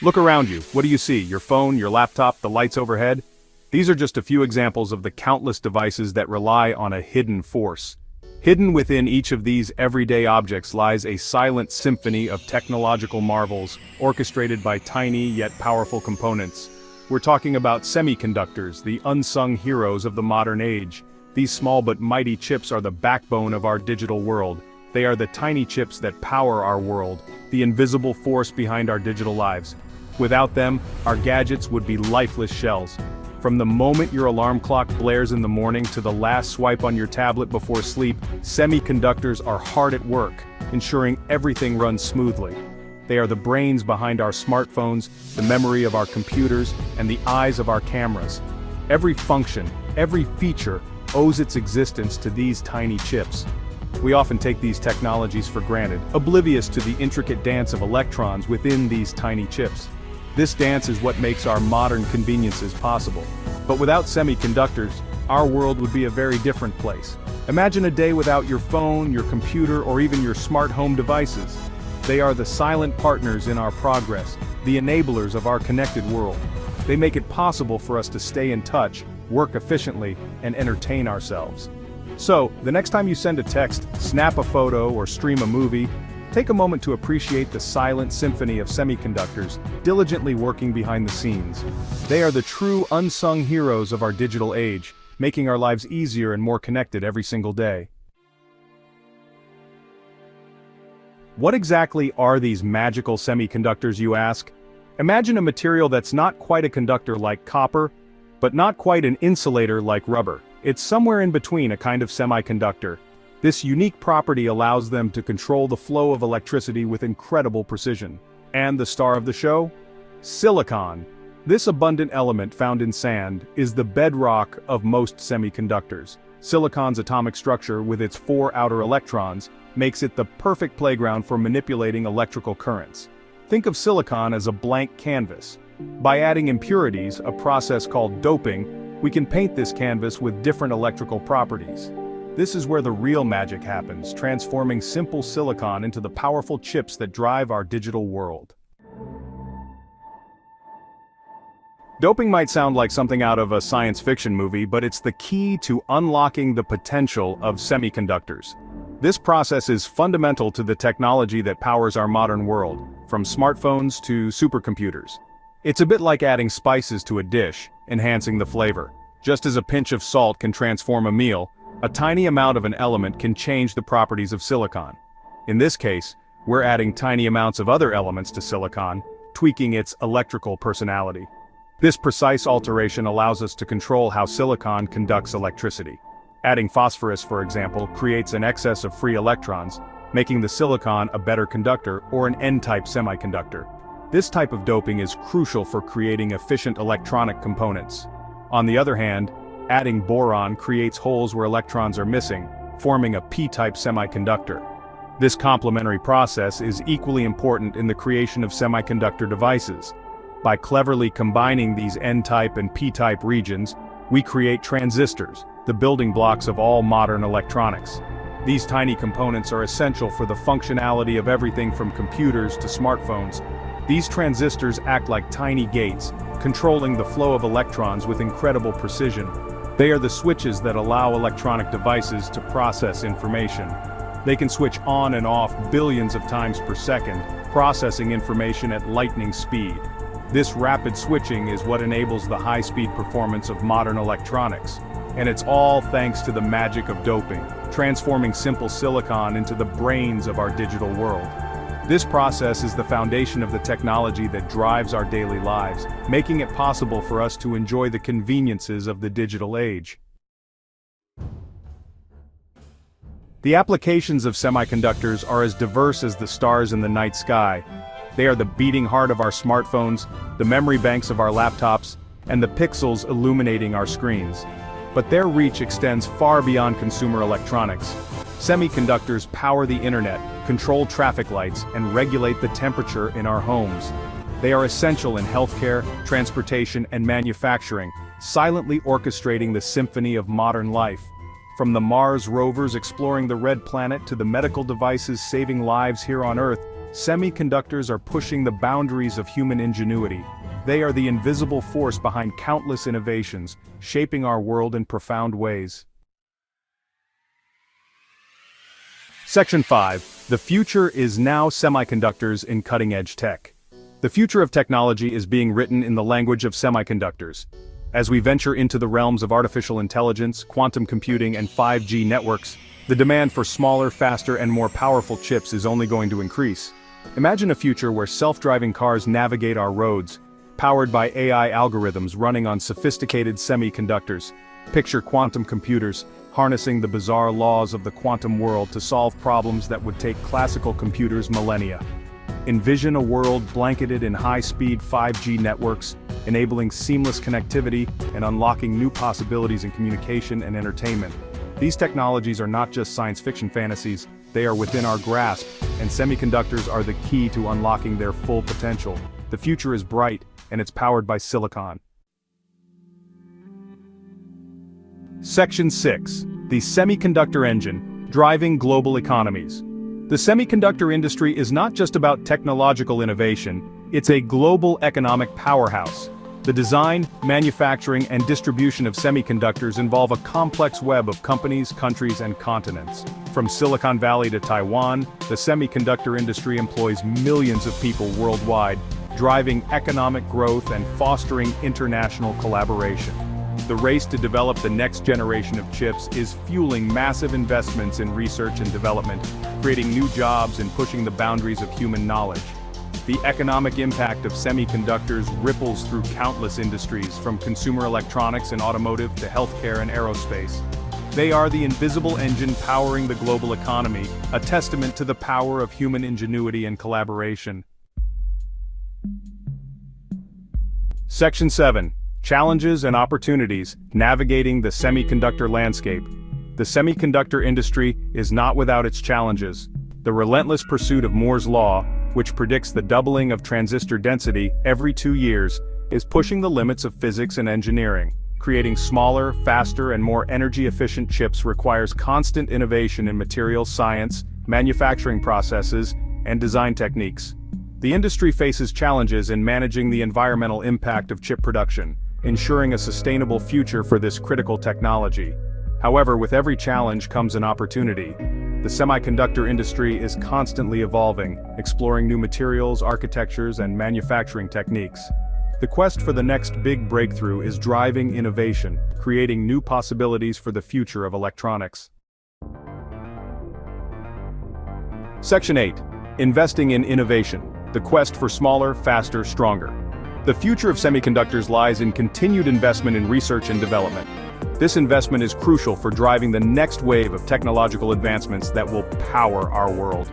Look around you. What do you see? Your phone, your laptop, the lights overhead? These are just a few examples of the countless devices that rely on a hidden force. Hidden within each of these everyday objects lies a silent symphony of technological marvels, orchestrated by tiny yet powerful components. We're talking about semiconductors, the unsung heroes of the modern age. These small but mighty chips are the backbone of our digital world. They are the tiny chips that power our world, the invisible force behind our digital lives. Without them, our gadgets would be lifeless shells. From the moment your alarm clock blares in the morning to the last swipe on your tablet before sleep, semiconductors are hard at work, ensuring everything runs smoothly. They are the brains behind our smartphones, the memory of our computers, and the eyes of our cameras. Every function, every feature, owes its existence to these tiny chips. We often take these technologies for granted, oblivious to the intricate dance of electrons within these tiny chips. This dance is what makes our modern conveniences possible. But without semiconductors, our world would be a very different place. Imagine a day without your phone, your computer, or even your smart home devices. They are the silent partners in our progress, the enablers of our connected world. They make it possible for us to stay in touch, work efficiently, and entertain ourselves. So, the next time you send a text, snap a photo, or stream a movie, take a moment to appreciate the silent symphony of semiconductors, diligently working behind the scenes. They are the true unsung heroes of our digital age, making our lives easier and more connected every single day. What exactly are these magical semiconductors, you ask? Imagine a material that's not quite a conductor like copper, but not quite an insulator like rubber. It's somewhere in between a kind of semiconductor. This unique property allows them to control the flow of electricity with incredible precision. And the star of the show? Silicon. This abundant element found in sand is the bedrock of most semiconductors. Silicon's atomic structure, with its 4 outer electrons, makes it the perfect playground for manipulating electrical currents. Think of silicon as a blank canvas. By adding impurities, a process called doping, we can paint this canvas with different electrical properties. This is where the real magic happens, transforming simple silicon into the powerful chips that drive our digital world. Doping might sound like something out of a science fiction movie, but it's the key to unlocking the potential of semiconductors. This process is fundamental to the technology that powers our modern world, from smartphones to supercomputers. It's a bit like adding spices to a dish, enhancing the flavor. Just as a pinch of salt can transform a meal, a tiny amount of an element can change the properties of silicon. In this case, we're adding tiny amounts of other elements to silicon, tweaking its electrical personality. This precise alteration allows us to control how silicon conducts electricity. Adding phosphorus, for example, creates an excess of free electrons, making the silicon a better conductor or an N-type semiconductor. This type of doping is crucial for creating efficient electronic components. On the other hand, adding boron creates holes where electrons are missing, forming a P-type semiconductor. This complementary process is equally important in the creation of semiconductor devices. By cleverly combining these N-type and P-type regions, we create transistors, the building blocks of all modern electronics. These tiny components are essential for the functionality of everything from computers to smartphones. These transistors act like tiny gates, controlling the flow of electrons with incredible precision. They are the switches that allow electronic devices to process information. They can switch on and off billions of times per second, processing information at lightning speed. This rapid switching is what enables the high-speed performance of modern electronics. And it's all thanks to the magic of doping, transforming simple silicon into the brains of our digital world. This process is the foundation of the technology that drives our daily lives, making it possible for us to enjoy the conveniences of the digital age. The applications of semiconductors are as diverse as the stars in the night sky. They are the beating heart of our smartphones, the memory banks of our laptops, and the pixels illuminating our screens. But their reach extends far beyond consumer electronics. Semiconductors power the internet, control traffic lights, and regulate the temperature in our homes. They are essential in healthcare, transportation, and manufacturing, silently orchestrating the symphony of modern life. From the Mars rovers exploring the red planet to the medical devices saving lives here on Earth, Semiconductors are pushing the boundaries of human ingenuity. They are the invisible force behind countless innovations, shaping our world in profound ways. Section 5. The future is now semiconductors in cutting-edge tech. The future of technology is being written in the language of semiconductors. As we venture into the realms of artificial intelligence, quantum computing, and 5G networks, the demand for smaller, faster, and more powerful chips is only going to increase. Imagine a future where self-driving cars navigate our roads, powered by AI algorithms running on sophisticated semiconductors. Picture quantum computers, harnessing the bizarre laws of the quantum world to solve problems that would take classical computers millennia. Envision a world blanketed in high-speed 5G networks, enabling seamless connectivity and unlocking new possibilities in communication and entertainment. These technologies are not just science fiction fantasies, they are within our grasp, and semiconductors are the key to unlocking their full potential. The future is bright, and it's powered by silicon. Section 6. The Semiconductor Engine, Driving Global Economies. The semiconductor industry is not just about technological innovation, it's a global economic powerhouse. The design, manufacturing, and distribution of semiconductors involve a complex web of companies, countries, and continents. From Silicon Valley to Taiwan, the semiconductor industry employs millions of people worldwide, driving economic growth and fostering international collaboration. The race to develop the next generation of chips is fueling massive investments in research and development, creating new jobs and pushing the boundaries of human knowledge. The economic impact of semiconductors ripples through countless industries, from consumer electronics and automotive to healthcare and aerospace. They are the invisible engine powering the global economy, a testament to the power of human ingenuity and collaboration. Section 7. Challenges and Opportunities, Navigating the Semiconductor Landscape. The semiconductor industry is not without its challenges. The relentless pursuit of Moore's Law, which predicts the doubling of transistor density every 2 years, is pushing the limits of physics and engineering. Creating smaller, faster, and more energy-efficient chips requires constant innovation in materials science, manufacturing processes, and design techniques. The industry faces challenges in managing the environmental impact of chip production, ensuring a sustainable future for this critical technology. However, with every challenge comes an opportunity. The semiconductor industry is constantly evolving, exploring new materials, architectures, and manufacturing techniques. The quest for the next big breakthrough is driving innovation, creating new possibilities for the future of electronics. Section 8. Investing in Innovation, the quest for smaller, faster, stronger. The future of semiconductors lies in continued investment in research and development. This investment is crucial for driving the next wave of technological advancements that will power our world.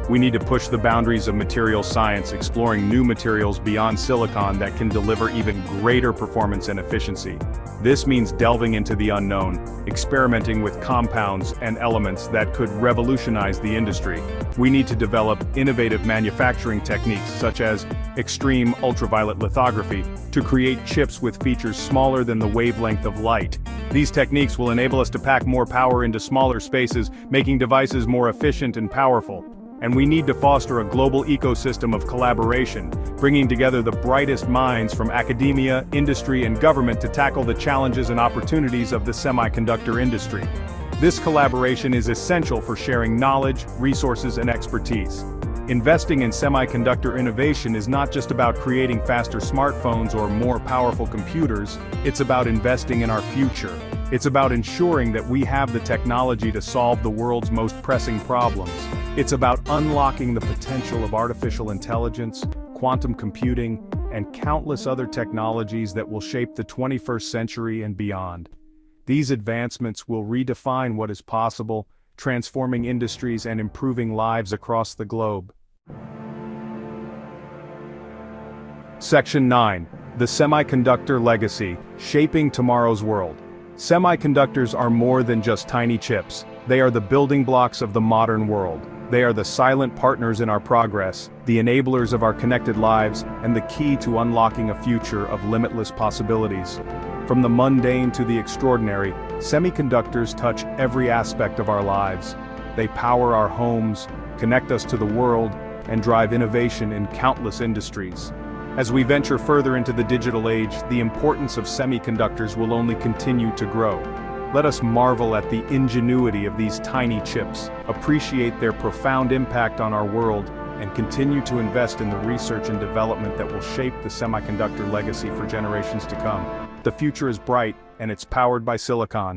We need to push the boundaries of material science, exploring new materials beyond silicon that can deliver even greater performance and efficiency. This means delving into the unknown, experimenting with compounds and elements that could revolutionize the industry. We need to develop innovative manufacturing techniques such as extreme ultraviolet lithography to create chips with features smaller than the wavelength of light. These techniques will enable us to pack more power into smaller spaces, making devices more efficient and powerful. And we need to foster a global ecosystem of collaboration, bringing together the brightest minds from academia, industry, and government to tackle the challenges and opportunities of the semiconductor industry. This collaboration is essential for sharing knowledge, resources, and expertise. Investing in semiconductor innovation is not just about creating faster smartphones or more powerful computers, it's about investing in our future. It's about ensuring that we have the technology to solve the world's most pressing problems. It's about unlocking the potential of artificial intelligence, quantum computing, and countless other technologies that will shape the 21st century and beyond. These advancements will redefine what is possible, transforming industries and improving lives across the globe. Section 9. The Semiconductor Legacy, Shaping Tomorrow's World. Semiconductors are more than just tiny chips. They are the building blocks of the modern world. They are the silent partners in our progress, the enablers of our connected lives, and the key to unlocking a future of limitless possibilities. From the mundane to the extraordinary, semiconductors touch every aspect of our lives. They power our homes, connect us to the world, and drive innovation in countless industries. As we venture further into the digital age, the importance of semiconductors will only continue to grow. Let us marvel at the ingenuity of these tiny chips, appreciate their profound impact on our world, and continue to invest in the research and development that will shape the semiconductor legacy for generations to come. The future is bright, and it's powered by silicon.